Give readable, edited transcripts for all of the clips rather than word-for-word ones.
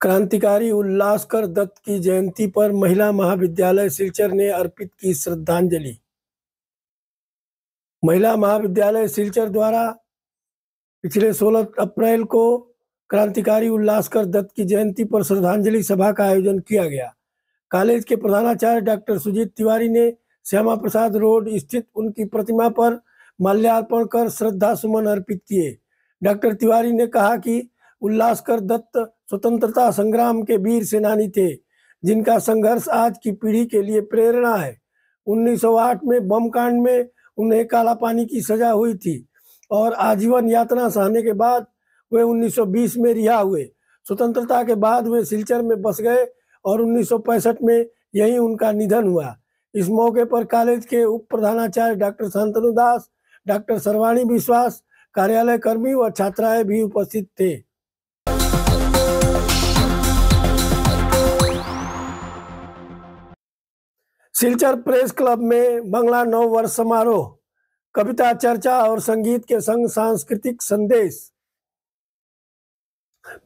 क्रांतिकारी उल्लासकर दत्त की जयंती पर महिला महाविद्यालय सिलचर ने अर्पित की श्रद्धांजलि। महिला महाविद्यालय सिलचर द्वारा पिछले 16 अप्रैल को क्रांतिकारी उल्लासकर दत्त की जयंती पर श्रद्धांजलि सभा का आयोजन किया गया। कॉलेज के प्रधानाचार्य डॉक्टर सुजीत तिवारी ने श्यामा प्रसाद रोड स्थित उनकी प्रतिमा पर माल्यार्पण कर श्रद्धा सुमन अर्पित किए। डॉक्टर तिवारी ने कहा कि उल्लासकर दत्त स्वतंत्रता संग्राम के वीर सेनानी थे, जिनका संघर्ष आज की पीढ़ी के लिए प्रेरणा है। 1908 में बम कांड में उन्हें काला पानी की सजा हुई थी और आजीवन यातना सहने के बाद वे 1920 में रिहा हुए। स्वतंत्रता के बाद वे सिलचर में बस गए और 1965 में यहीं उनका निधन हुआ। इस मौके पर कॉलेज के उप प्रधानाचार्य डॉक्टर शांतनु दास, डॉक्टर सर्वाणी विश्वास, कार्यालय कर्मी व छात्राएं भी उपस्थित थे। सिलचर प्रेस क्लब में बंगला नव वर्ष समारोह, कविता चर्चा और संगीत के संग सांस्कृतिक संदेश।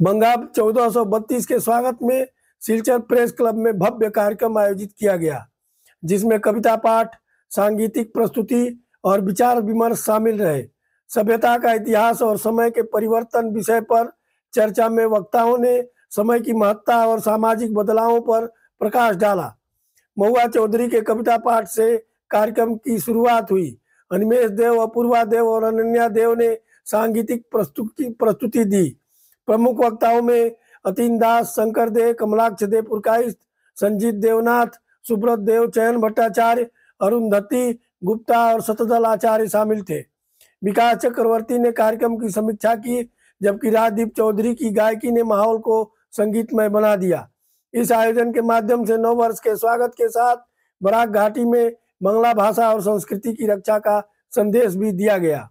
बंगाब 1432 के स्वागत में सिलचर प्रेस क्लब में भव्य कार्यक्रम आयोजित किया गया, जिसमें कविता पाठ, सांगीतिक प्रस्तुति और विचार विमर्श शामिल रहे। सभ्यता का इतिहास और समय के परिवर्तन विषय पर चर्चा में वक्ताओं ने समय की महत्ता और सामाजिक बदलावों पर प्रकाश डाला। महुआ चौधरी के कविता पाठ से कार्यक्रम की शुरुआत हुई। अनिमेश देव, अपूर्वा देव और अनन्या देव ने सांगीतिक प्रस्तुति दी। प्रमुख वक्ताओं में अतीन दास, शंकर देव, कमलाक्ष देव पुरकाइस्त, संजीत देवनाथ, सुब्रत देव, चयन भट्टाचार्य, अरुंधति गुप्ता और शतदल आचार्य शामिल थे। विकास चक्रवर्ती ने कार्यक्रम की समीक्षा की, जबकि राजदीप चौधरी की गायकी ने माहौल को संगीतमय बना दिया। इस आयोजन के माध्यम से नव वर्ष के स्वागत के साथ बराक घाटी में बांग्ला भाषा और संस्कृति की रक्षा का संदेश भी दिया गया।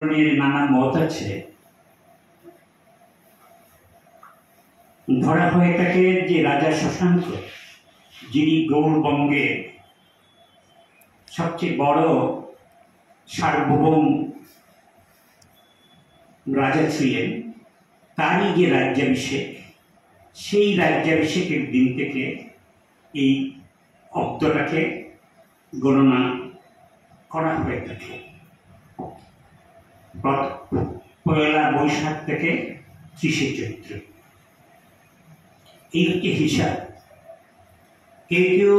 नाना मत আছে ধরা হয়ে থাকে যে রাজা শশাঙ্ক, যিনি গৌড়বঙ্গে সবচেয়ে বড় সার্বভৌম রাজা ছিলেন, তারই যে রাজ্যাভিষেক, সেই রাজ্যাভিষেকের দিন থেকে এই অব্দটাকে গণনা করা হয়ে থাকে। পয়লা বৈশাখ থেকে 30শে চৈত্র, এই হচ্ছে হিসাব। কেউ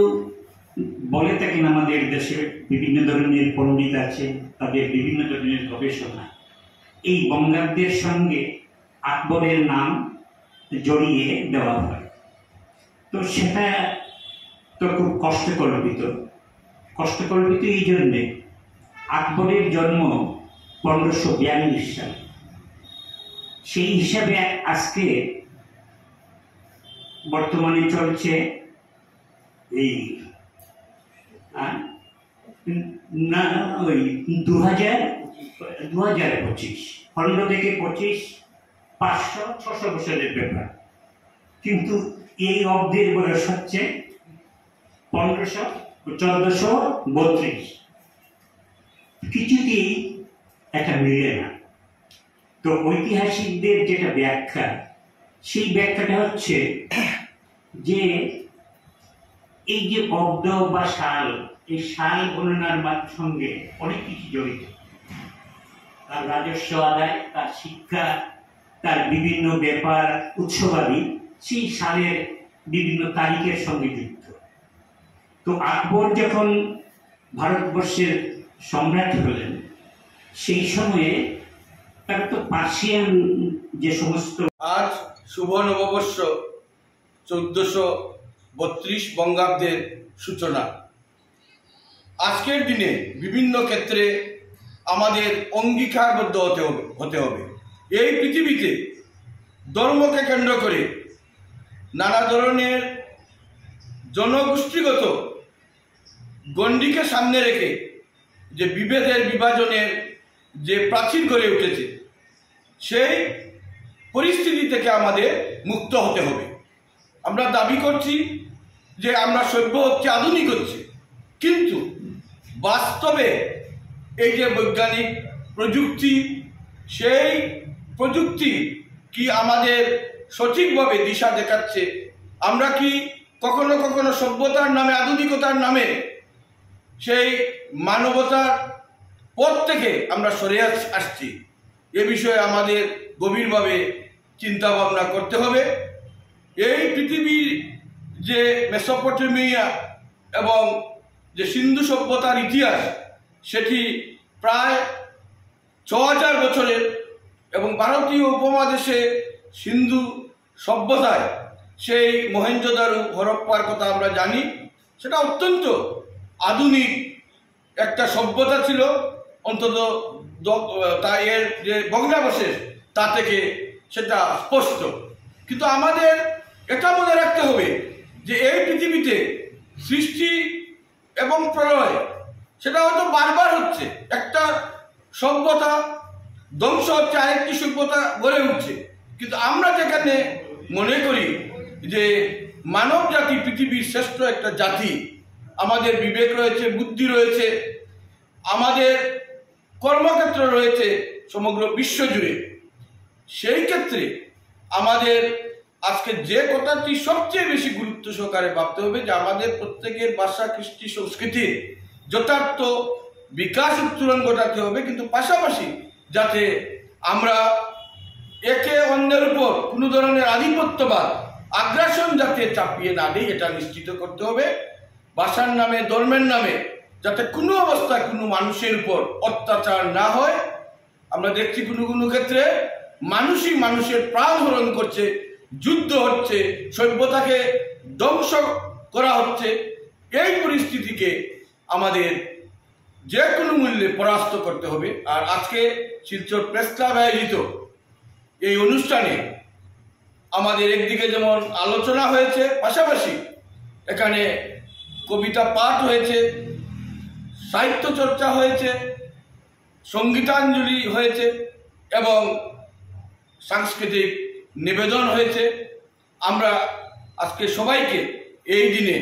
বলে থাকেন আমাদের দেশে বিভিন্ন ধরনের পণ্ডিত আছে, তাদের বিভিন্ন ধরনের গবেষণা এই বঙ্গাব্দের সঙ্গে আকবরের নাম জড়িয়ে দেওয়া হয়। তো সেটা তো খুব কষ্টকল্পিত এই জন্যে আকবরের জন্ম 1542 সালে। সেই হিসাবে আজকে বর্তমানে চলছে এই 2025 15 থেকে 25 500-600 বছরের ব্যাপার, কিন্তু এই অব্দের বয়স হচ্ছে 1432। কিছুতেই একটা মিলে না। তো ঐতিহাসিকদের যেটা ব্যাখ্যা, সেই ব্যাখ্যাটা হচ্ছে যে এই যে অব্দ বা সাল, এই সাল গণনার সঙ্গে অনেক কিছু জড়িত। তার রাজস্ব আদায়, তার শিক্ষা, তার বিভিন্ন ব্যাপার উৎসবাদী সেই সালের বিভিন্ন তারিখের সঙ্গে যুক্ত। তো আকবর যখন ভারতবর্ষের সম্রাট হলেন, সেই সময়ে তার তো পার্সিয়ান যে সমস্ত। আজ শুভ নববর্ষ 1432 বঙ্গাব্দের সূচনা। আজকের দিনে বিভিন্ন ক্ষেত্রে আমাদের অঙ্গীকারবদ্ধ হতে হবে। এই পৃথিবীতে ধর্মকে কেন্দ্র করে নানা ধরনের জনগোষ্ঠীগত গণ্ডিকে সামনে রেখে যে বিভাজনের যে প্রাচীর গড়ে উঠেছে, সেই পরিস্থিতি থেকে আমাদের মুক্ত হতে হবে। আমরা দাবি করছি যে আমরা সভ্য হচ্ছে, আধুনিক হচ্ছে, কিন্তু বাস্তবে এই যে বৈজ্ঞানিক প্রযুক্তি, সেই প্রযুক্তি কি আমাদের সঠিকভাবে দিশা দেখাচ্ছে। আমরা কি কখনো কখনো সভ্যতার নামে, আধুনিকতার নামে সেই মানবতার পথ থেকে আমরা সরে আসছি? এ বিষয়ে আমাদের গভীরভাবে চিন্তা ভাবনা করতে হবে। এই পৃথিবীর যে মেসোপটেমিয়া এবং যে সিন্ধু সভ্যতার ইতিহাস, সেটি প্রায় ৬,০০০ বছরের, এবং ভারতীয় উপমহাদেশে সিন্ধু সভ্যতায় সেই মহেঞ্জোদারো, হরপ্পার কথা আমরা জানি। সেটা অত্যন্ত আধুনিক একটা সভ্যতা ছিল, অন্তত তাই এর যে ভগ্নাবশেষ তা থেকে সেটা স্পষ্ট। কিন্তু আমাদের এটা মনে রাখতে হবে যে এই পৃথিবীতে সৃষ্টি এবং প্রলয় সেটা হয়তো বারবার হচ্ছে। একটা সভ্যতা ধ্বংস হচ্ছে, আরেকটি সভ্যতা গড়ে উঠছে। কিন্তু আমরা যেখানে মনে করি যে মানব জাতি পৃথিবীর শ্রেষ্ঠ একটা জাতি, আমাদের বিবেক রয়েছে, বুদ্ধি রয়েছে, আমাদের কর্মক্ষেত্র রয়েছে সমগ্র বিশ্ব জুড়ে, সেই ক্ষেত্রে আমাদের আজকে যে কথাটি সবচেয়ে বেশি গুরুত্ব সহকারে ভাবতে হবে যে আমাদের প্রত্যেকের ভাষা, কৃষ্টি, সংস্কৃতির যথার্থ বিকাশ উত্তরণ ঘটাতে হবে, কিন্তু পাশাপাশি যাতে আমরা একে অন্যের উপর কোনো ধরনের আধিপত্যবাদ, আগ্রাসন যাতে চাপিয়ে না দেয়, এটা নিশ্চিত করতে হবে। ভাষার নামে, ধর্মের নামে যাতে কোনো অবস্থায় কোনো মানুষের উপর অত্যাচার না হয়। আমরা দেখছি কোনো কোনো ক্ষেত্রে মানুষই মানুষের প্রাণ হরণ করছে, যুদ্ধ হচ্ছে, সভ্যতাকে ধ্বংস করা হচ্ছে। এই পরিস্থিতিকে আমাদের যে কোনো মূল্যে পরাস্ত করতে হবে। আর আজকে শিলচর প্রেস ক্লাব আয়োজিত এই অনুষ্ঠানে আমাদের একদিকে যেমন আলোচনা হয়েছে, পাশাপাশি এখানে কবিতা পাঠ হয়েছে, সাহিত্য চর্চা হয়েছে, সঙ্গীতাঞ্জলি হয়েছে এবং সাংস্কৃতিক নিবেদন হয়েছে। আমরা আজকে সবাইকে এই দিনে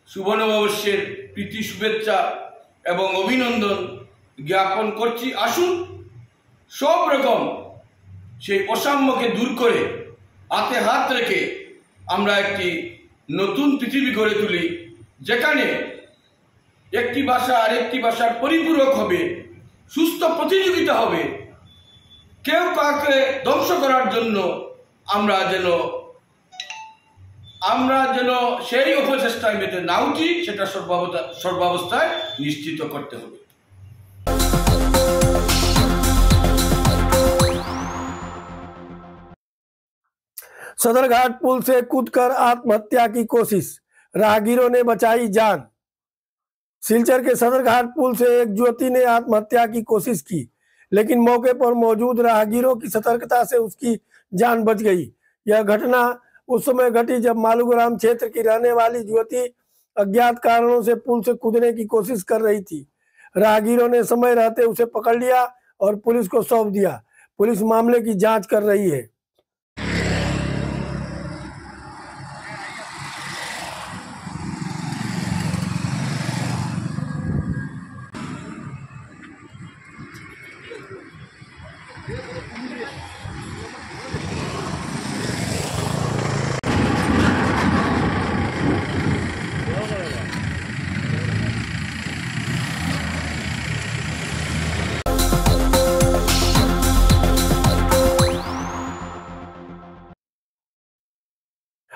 শুভ নববর্ষের প্রীতি, শুভেচ্ছা এবং অভিনন্দন জ্ঞাপন করছি। আসুন সব রকম সেই অসাম্যকে দূর করে হাতে হাত রেখে আমরা একটি নতুন পৃথিবী গড়ে তুলি, যেখানে একটি ভাষা আরেকটি ভাষার পরিপূরক হবে, সুস্থ প্রতিযোগিতা হবে। কেউ কাউকে ধ্বংস করার জন্য আমরা যেন সেই অপচেষ্টায় মেতে না উঠি, সেটা সর্বাবস্থায় নিশ্চিত করতে হবে। सदरघाट पुल से कूदकर आत्महत्या की कोशिश, राहगीरों ने बचाई जान। सिलचर के सदरघाट पुल से एक युवती ने आत्महत्या की कोशिश की, लेकिन मौके पर मौजूद राहगीरों की सतर्कता से उसकी जान बच गई। यह घटना उस समय घटी जब मालूग्राम क्षेत्र की रहने वाली युवती अज्ञात कारणों से पुल से कूदने की कोशिश कर रही थी। राहगीरों ने समय रहते उसे पकड़ लिया और पुलिस को सौंप दिया। पुलिस मामले की जांच कर रही है।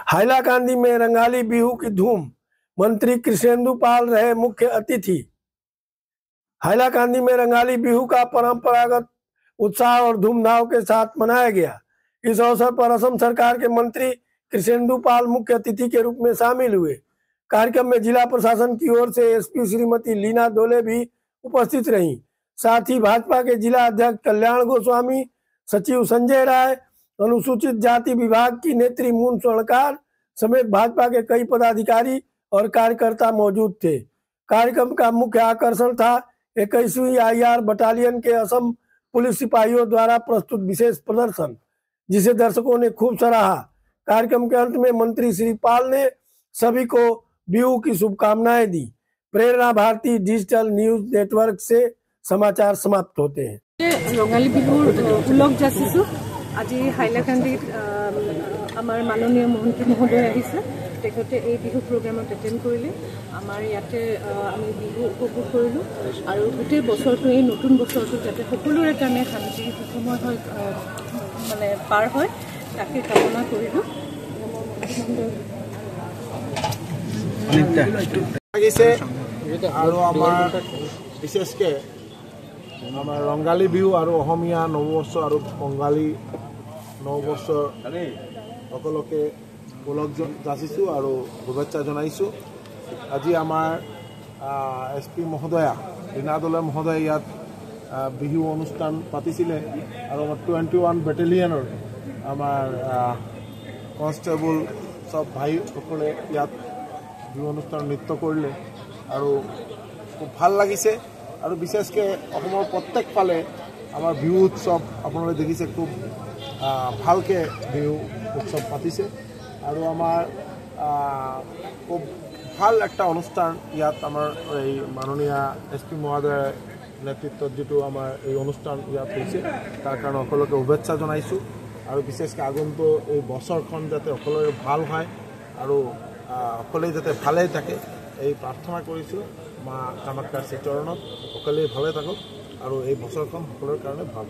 हाइलाकांदी में रंगाली बिहू की धूम, मंत्री कृष्णेंदु पाल रहे मुख्य अतिथि। हाइलाकांदी में रंगाली बिहू का परंपरागत उत्साह और धूमधाम के साथ मनाया गया। इस अवसर पर असम सरकार के मंत्री कृष्णेंदु पाल मुख्य अतिथि के रूप में शामिल हुए। कार्यक्रम में जिला प्रशासन की ओर से एसपी श्रीमती लीना दोले भी उपस्थित रहीं। साथ ही भाजपा के जिला अध्यक्ष कल्याण गोस्वामी, सचिव संजय राय, अनुसूचित जाति विभाग की नेत्री मून स्वर्णकार समेत भाजपा के कई पदाधिकारी और कार्यकर्ता मौजूद थे। कार्यक्रम का मुख्य आकर्षण था 21वीं IR बटालियन के असम पुलिस सिपाहियों द्वारा प्रस्तुत विशेष प्रदर्शन, जिसे दर्शकों ने खूब सराहा। कार्यक्रम के अंत में मंत्री श्री पाल ने सभी को बिहू की शुभकामनाएं दी। प्रेरणा भारती डिजिटल न्यूज नेटवर्क से समाचार समाप्त होते हैं। रंगाली बिहुर उलग जासिसु আজি হাইলাকান্দিত আমাৰ মাননীয় মন্ত্ৰী মহোদয় আহিছে তেখেতে এই বিহু প্ৰগ্ৰামত এটেণ্ড কৰিলে আমাৰ ইয়াতে আমি বিহু উপভোগ কৰিলোঁ আৰু গোটেই বছৰটো এই নতুন বছৰটো যাতে সকলোৰে কাৰণে শান্তি সুখময় হৈ মানে পাৰ হয় তাকে কামনা কৰিলোঁ আৰু আমাৰ বিশেষকৈ আমাৰ ৰংগালী বিহু আৰু অসমীয়া নৱবৰ্ষ আৰু বঙালী নৱবৰ্ষৰ সকলোকে ওলগ যাচিছোঁ আৰু শুভেচ্ছা জনাইছোঁ আজি আমাৰ SP মহোদয়া ৰীণা দলে মহোদয়ে ইয়াত বিহু অনুষ্ঠান পাতিছিলে আৰু আমাৰ 21 বেটেলিয়নৰ আমাৰ কনষ্টেবল সব ভাইসকলে ইয়াত বিহু অনুষ্ঠান নৃত্য কৰিলে আৰু খুব ভাল লাগিছে আৰু বিশেষকৈ অসমৰ প্ৰত্যেক ফালে আমাৰ বিহু উৎসৱ আপোনালোকে দেখিছে খুব ভালকৈ বিহু উৎসৱ পাতিছে আৰু আমাৰ খুব ভাল একটা অনুষ্ঠান ইয়াত আমাৰ এই মাননীয় SP মহোদয়ৰ নেতৃত্বত যেটো আমাৰ এই অনুষ্ঠান ইয়াত হৈছে তাৰ কাৰণে সকলোকে শুভেচ্ছা জনাইছোঁ আৰু বিশেষকৈ আগন্তুক এই বছৰখন যাতে সকলোৰে ভাল হয় আৰু সকলোৱে যাতে ভালে থাকে এই প্ৰাৰ্থনা কৰিছোঁ মা কামাখ্যাৰ চৰণত সকলোৱে ভালে থাকক আৰু এই বছৰখন সকলোৰে কাৰণে ভাল